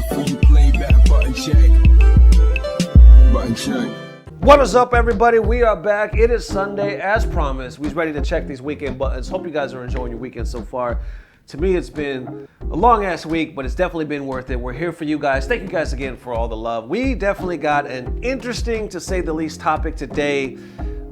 When you play back, button check. Button check. What is up, everybody? We are back. It is Sunday, as promised. We're ready to check these weekend buttons. Hope you guys are enjoying your weekend so far. To me, it's been a long-ass week, but it's definitely been worth it. We're here for you guys. Thank you guys again for all the love. We definitely got an interesting, to say the least, topic today.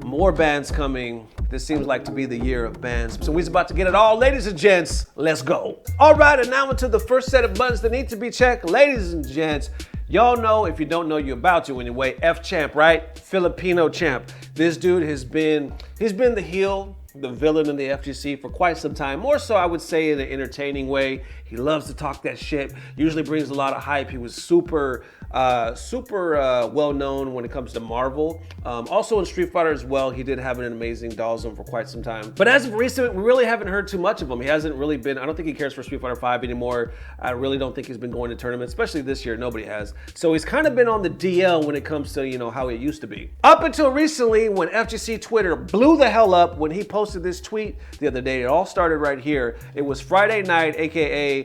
More bans coming. This seems like to be the year of bans. So we're about to get it all. Ladies and gents, let's go. All right, and now into the first set of buttons that need to be checked. Ladies and gents, y'all know, if you don't know, you're about to anyway, FCHAMP, right? Filipino champ. This dude he's been the heel, the villain in the FGC for quite some time. More so, I would say, in an entertaining way. He loves to talk that shit. Usually brings a lot of hype. He was super well known when it comes to Marvel. Also in Street Fighter as well. He did have an amazing doll zone for quite some time. But as of recent, we really haven't heard too much of him. He hasn't really been, I don't think he cares for Street Fighter 5 anymore. I really don't think he's been going to tournaments, especially this year. Nobody has. So he's kind of been on the DL when it comes to, you know, how it used to be. Up until recently, when FGC Twitter blew the hell up when he posted this tweet the other day. It all started right here. It was Friday night, aka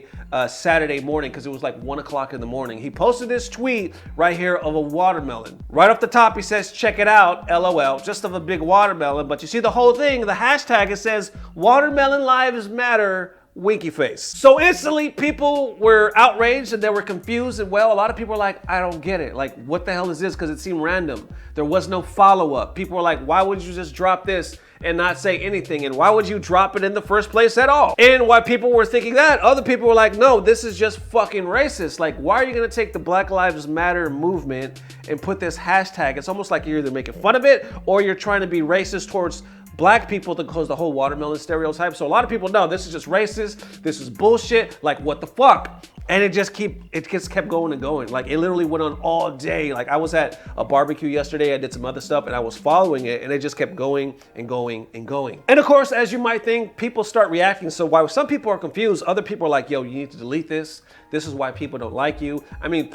Saturday morning, because it was like 1 o'clock in the morning. He posted this tweet right here of a watermelon. Right off the top, he says, check it out, LOL, just of a big watermelon. But you see the whole thing, the hashtag, it says, watermelon lives matter, winky face. So instantly people were outraged and they were confused, and well, a lot of people were like, I don't get it. Like, what the hell is this? Because it seemed random. There was no follow-up. People were like, why would you just drop this and not say anything? And why would you drop it in the first place at all? And why people were thinking that, other people were like, no, this is just fucking racist. Like, why are you gonna take the Black Lives Matter movement and put this hashtag? It's almost like you're either making fun of it or you're trying to be racist towards black people to cause the whole watermelon stereotype. So a lot of people know this is just racist. This is bullshit. Like, what the fuck? And it just kept going and going. Like, it literally went on all day. Like, I was at a barbecue yesterday. I did some other stuff and I was following it, and it just kept going and going and going. And of course, as you might think, people start reacting. So while some people are confused, other people are like, yo, you need to delete this. This is why people don't like you. I mean,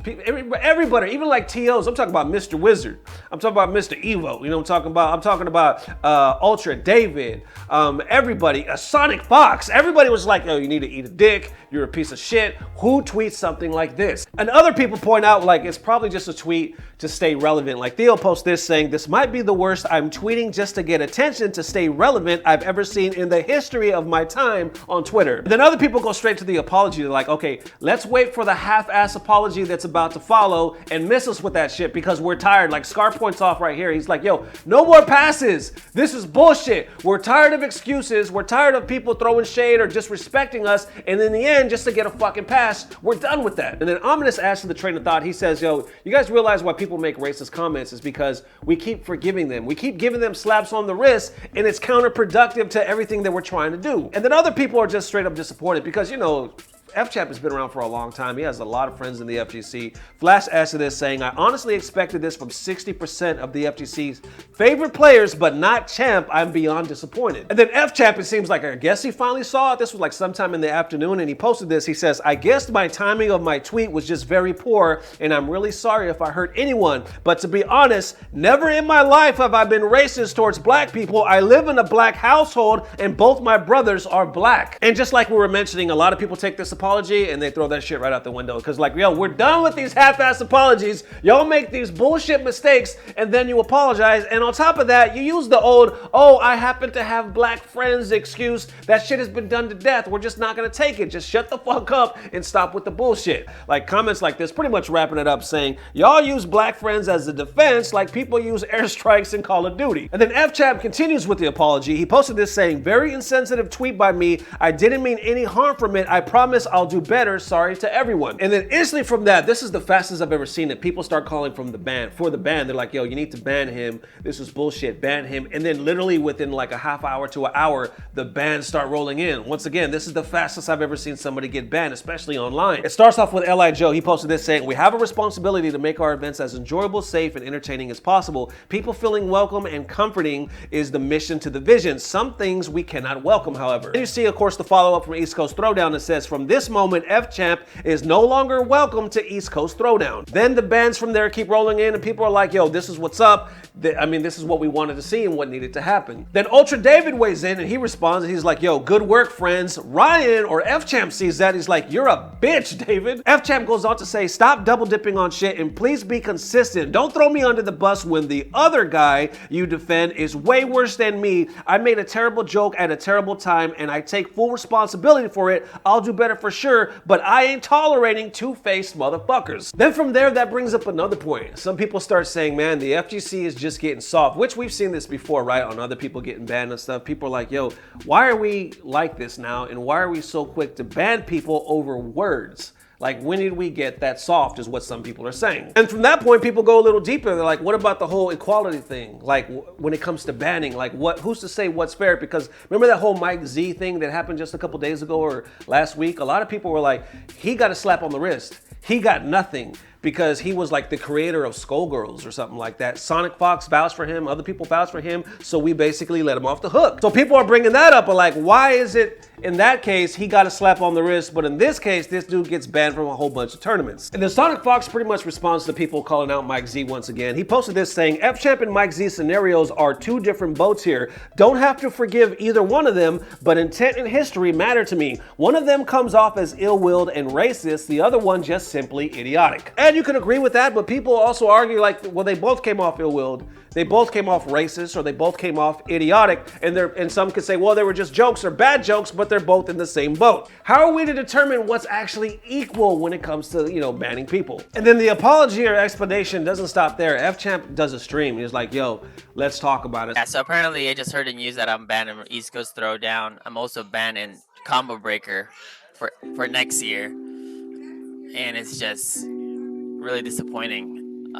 everybody, even like TOs, I'm talking about Mr. Wizard. I'm talking about Mr. Evo. You know what I'm talking about Ultra David. Everybody, Sonic Fox. Everybody was like, yo, you need to eat a dick. You're a piece of shit. Who tweets something like this? And other people point out, like, it's probably just a tweet to stay relevant. Like, Theo posts this saying, this might be the worst I'm tweeting just to get attention to stay relevant I've ever seen in the history of my time on Twitter. And then other people go straight to the apology. They're like, okay, let's wait for the half-ass apology that's about to follow and miss us with that shit because we're tired. Like, Scar points off right here. He's like, yo, no more passes. This is bullshit. We're tired of excuses. We're tired of people throwing shade or disrespecting us. And in the end, just to get a fucking pass, we're done with that. And then Ominous adds to the train of thought. He says, yo, you guys realize why people make racist comments is because we keep forgiving them. We keep giving them slaps on the wrist, and it's counterproductive to everything that we're trying to do. And then other people are just straight up disappointed because, you know, FCHAMP has been around for a long time. He has a lot of friends in the FGC. Flash adds to this saying, I honestly expected this from 60% of the FGC's favorite players, but not Champ. I'm beyond disappointed. And then FCHAMP, it seems like, I guess he finally saw it. This was like sometime in the afternoon, and he posted this. He says, I guess my timing of my tweet was just very poor, and I'm really sorry if I hurt anyone. But to be honest, never in my life have I been racist towards black people. I live in a black household, and both my brothers are black. And just like we were mentioning, a lot of people take this apology and they throw that shit right out the window because, like, yo, we're done with these half-ass apologies. Y'all make these bullshit mistakes and then you apologize, and on top of that you use the old, oh, I happen to have black friends excuse. That shit has been done to death. We're just not gonna take it. Just shut the fuck up and stop with the bullshit. Like, comments like this pretty much wrapping it up saying, y'all use black friends as a defense like people use airstrikes in Call of Duty. And then FCHAMP continues with the apology. He posted this saying, very insensitive tweet by me. I didn't mean any harm from it. I promise I'll do better. Sorry to everyone. And then instantly from that, this is the fastest I've ever seen it. People start calling for the ban. They're like, yo, you need to ban him. This is bullshit. Ban him. And then literally within like a half hour to an hour, the bans start rolling in. Once again, this is the fastest I've ever seen somebody get banned, especially online. It starts off with L.I. Joe. He posted this saying, we have a responsibility to make our events as enjoyable, safe, and entertaining as possible. People feeling welcome and comforting is the mission to the vision. Some things we cannot welcome, however. And you see, of course, the follow-up from East Coast Throwdown that says, from this this moment, FCHAMP is no longer welcome to East Coast Throwdown. Then the bands from there keep rolling in and people are like, yo, this is what's up. I mean, this is what we wanted to see and what needed to happen. Then Ultra David weighs in and he responds and he's like, yo, good work, friends. Ryan or FCHAMP sees that. He's like, you're a bitch, David. FCHAMP goes on to say, stop double dipping on shit and please be consistent. Don't throw me under the bus when the other guy you defend is way worse than me. I made a terrible joke at a terrible time and I take full responsibility for it. I'll do better for sure, but I ain't tolerating two-faced motherfuckers. Then from there, that brings up another point. Some people start saying, man, the FGC is just getting soft, which we've seen this before, right? On other people getting banned and stuff. People are like, yo, why are we like this now? And why are we so quick to ban people over words? Like, when did we get that soft is what some people are saying. And from that point, people go a little deeper. They're like, what about the whole equality thing? Like, when it comes to banning, like, who's to say what's fair? Because remember that whole Mike Z thing that happened just a couple days ago or last week? A lot of people were like, he got a slap on the wrist. He got nothing because he was like the creator of Skullgirls or something like that. Sonic Fox vouched for him, other people vouched for him, so we basically let him off the hook. So people are bringing that up, but like, why is it in that case he got a slap on the wrist, but in this case, this dude gets banned from a whole bunch of tournaments? And then Sonic Fox pretty much responds to people calling out Mike Z once again. He posted this saying, FCHAMP and Mike Z scenarios are two different boats here. Don't have to forgive either one of them, but intent and history matter to me. One of them comes off as ill-willed and racist, the other one just simply idiotic. And you can agree with that, but people also argue like, well, they both came off ill-willed, they both came off racist, or they both came off idiotic, and some could say, well, they were just jokes or bad jokes, but they're both in the same boat. How are we to determine what's actually equal when it comes to, banning people? And then the apology or explanation doesn't stop there. FCHAMP does a stream. He's like, yo, let's talk about it. Yeah, so apparently I just heard the news that I'm banned in East Coast Throwdown. I'm also banned in Combo Breaker for next year. And it's just really disappointing.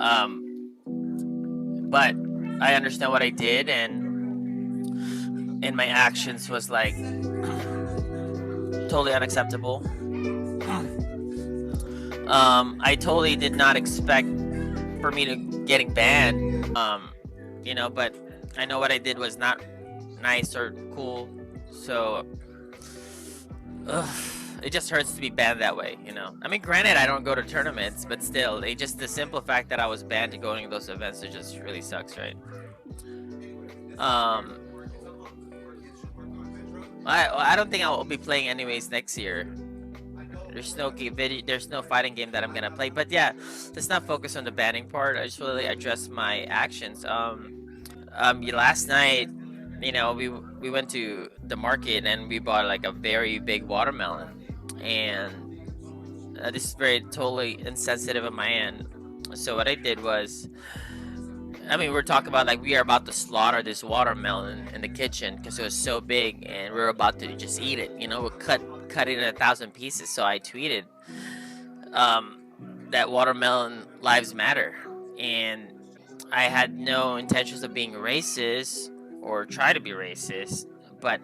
But I understand what I did, and my actions was like totally unacceptable. I totally did not expect for me to getting banned, but I know what I did was not nice or cool, so it just hurts to be banned that way, I mean, granted, I don't go to tournaments, but still, the simple fact that I was banned to going to those events, it just really sucks, right? I don't think I'll be playing anyways next year. There's no fighting game that I'm gonna play, but yeah, let's not focus on the banning part. I just really address my actions. Last night, we went to the market and we bought like a very big watermelon. And this is totally insensitive of my end. So what I did was, we're talking about like we are about to slaughter this watermelon in the kitchen because it was so big and we're about to just eat it. We'll cut it in 1,000 pieces. So I tweeted that watermelon lives matter, and I had no intentions of being racist or try to be racist, but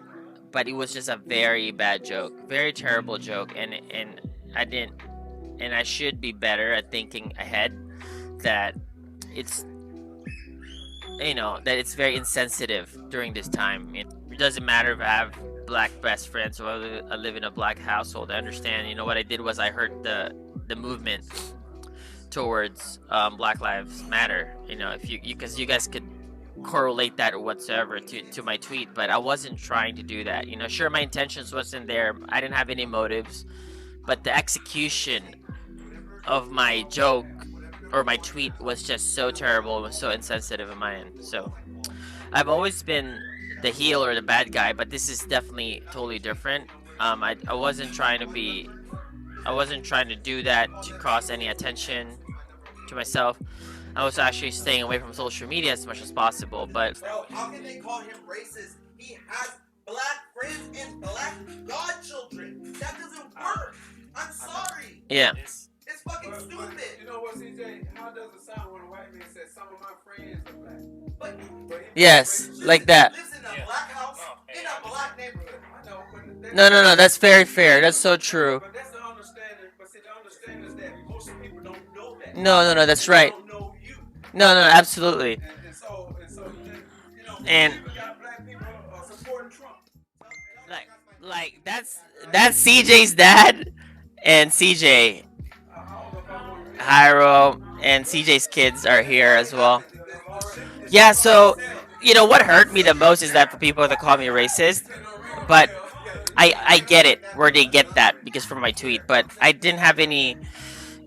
it was just a very bad joke, very terrible joke, and I should be better at thinking ahead that it's that it's very insensitive during this time. It doesn't matter if I have black best friends or I live in a black household. I understand. What I did was I hurt the movement towards Black Lives Matter. Because you guys could correlate that or whatsoever to my tweet, but I wasn't trying to do that. Sure, my intentions wasn't there. I didn't have any motives, but the execution of my joke or my tweet was just so terrible. It was so insensitive of my end. So I've always been the heel or the bad guy, but this is definitely totally different. I wasn't trying to do that to cause any attention to myself. I was actually staying away from social media as much as possible, but... Bro, how can they call him racist? He has black friends and black godchildren. That doesn't work. I'm sorry. Yeah. It's fucking stupid. You know what, CJ? How does it sound when a white man says some of my friends are black? But yes, like that. He lives in a black house, in a black neighborhood. I know, but No, that's very fair. That's so true. But that's the understanding. But see, the understanding is that most people don't know that. No, that's right. They don't know you. No, absolutely. And so And you got black people supporting Trump. like that's CJ's dad. and CJ, Hyro, and CJ's kids are here as well. Yeah, so what hurt me the most is that for people to call me racist, but I get it where they get that because from my tweet, but I didn't have any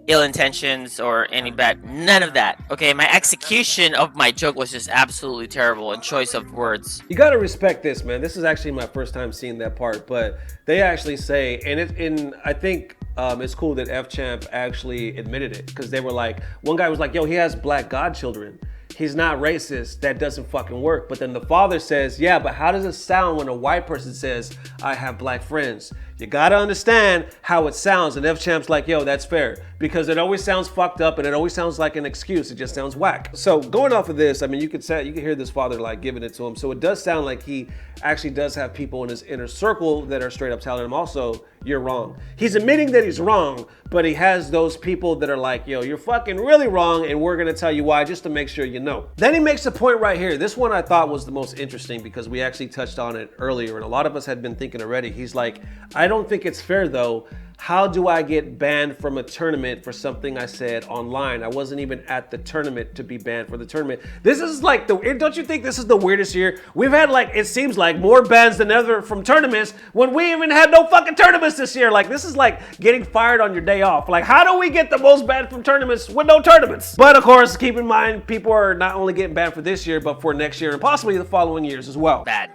ill intentions or any bad, none of that. Okay, my execution of my joke was just absolutely terrible and choice of words. You gotta respect this, man. This is actually my first time seeing that part, but they actually say, and I think it's cool that FCHAMP actually admitted it because they were like, one guy was like, yo, he has black godchildren. He's not racist. That doesn't fucking work. But then the father says, yeah, but how does it sound when a white person says, I have black friends? You gotta understand how it sounds. And FCHAMP's like, yo, that's fair. Because it always sounds fucked up and it always sounds like an excuse. It just sounds whack. So going off of this, I mean, you could hear this father like giving it to him. So it does sound like he actually does have people in his inner circle that are straight up telling him also, you're wrong. He's admitting that he's wrong, but he has those people that are like, yo, you're fucking really wrong and we're gonna tell you why just to make sure you know. Then he makes a point right here. This one I thought was the most interesting because we actually touched on it earlier and a lot of us had been thinking already. He's like, I don't think it's fair though. How do I get banned from a tournament for something I said online? I wasn't even at the tournament to be banned for the tournament. This is like don't you think this is the weirdest year? We've had like, it seems like more bans than ever from tournaments when we even had no fucking tournaments this year. Like this is like getting fired on your day off. Like how do we get the most banned from tournaments with no tournaments? But of course, keep in mind, people are not only getting banned for this year, but for next year and possibly the following years as well. Bad.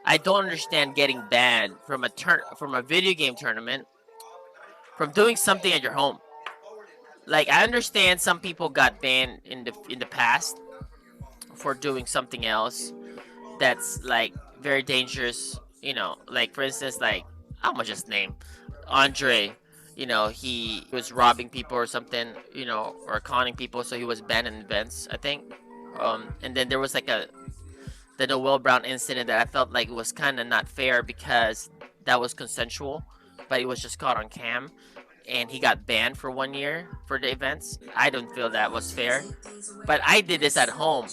I don't understand getting banned from a video game tournament from doing something at your home. Like I understand some people got banned in the past for doing something else that's like very dangerous, like for instance, like I'm gonna just name Andre, he was robbing people or something, or conning people, so he was banned in events, I think. And then there was like the Noel Brown incident that I felt like it was kind of not fair because that was consensual, but it was just caught on cam and he got banned for 1 year for the events. I don't feel that was fair, but I did this at home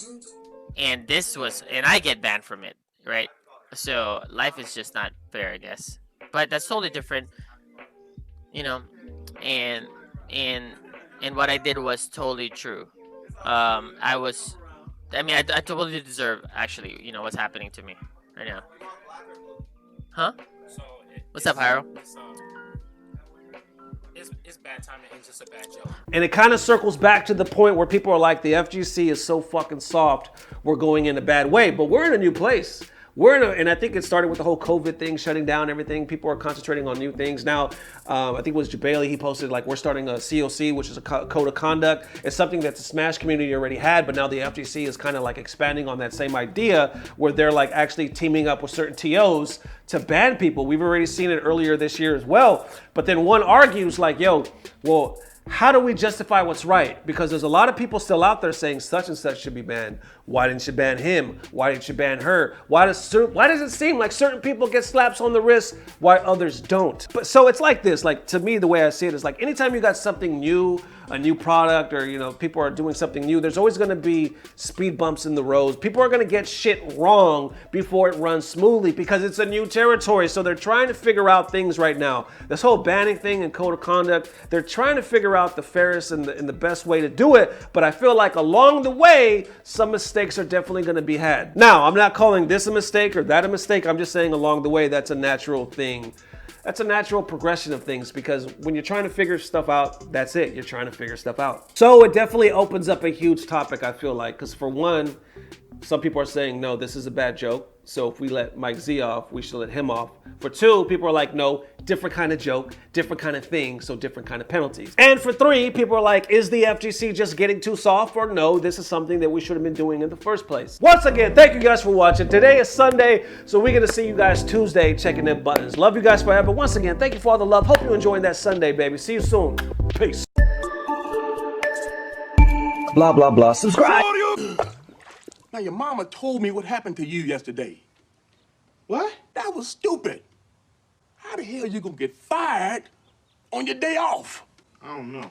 and I get banned from it, right? So life is just not fair, I guess, but that's totally different, and what I did was totally true. I totally deserve actually, what's happening to me right now. Huh? What's up, Hyro? It's bad timing and just a bad joke. And it kind of circles back to the point where people are like, the FGC is so fucking soft, we're going in a bad way. But we're in a new place. And I think it started with the whole COVID thing, shutting down everything. People are concentrating on new things. Now, I think it was Jabali, he posted like, we're starting a COC, which is a code of conduct. It's something that the Smash community already had, but now the FGC is kind of like expanding on that same idea where they're like actually teaming up with certain TOs to ban people. We've already seen it earlier this year as well. But then one argues like, yo, well, how do we justify what's right? Because there's a lot of people still out there saying such and such should be banned. Why didn't you ban him? Why didn't you ban her? Why does it seem like certain people get slaps on the wrist while others don't? But so it's like this, like to me, the way I see it is like anytime you got something new, a new product, or people are doing something new, there's always gonna be speed bumps in the roads. People are gonna get shit wrong before it runs smoothly because it's a new territory. So they're trying to figure out things right now. This whole banning thing and code of conduct, they're trying to figure out the fairest and the best way to do it. But I feel like along the way, some mistakes are definitely gonna be had. Now, I'm not calling this a mistake or that a mistake. I'm just saying along the way, that's a natural thing. That's a natural progression of things because when you're trying to figure stuff out, that's it. You're trying to figure stuff out. So it definitely opens up a huge topic, I feel like, because for one, some people are saying, no, this is a bad joke. So if we let Mike Z off, we should let him off. For two, people are like, no, different kind of joke, different kind of thing, so different kind of penalties. And for three, people are like, is the FGC just getting too soft, or no, this is something that we should have been doing in the first place? Once again, thank you guys for watching. Today is Sunday, so we're gonna see you guys Tuesday checking them buttons. Love you guys forever. Once again, thank you for all the love. Hope you're enjoying that Sunday, baby. See you soon. Peace. Blah, blah, blah. Subscribe. Now, your mama told me what happened to you yesterday. What? That was stupid. How the hell you gonna get fired on your day off? I don't know.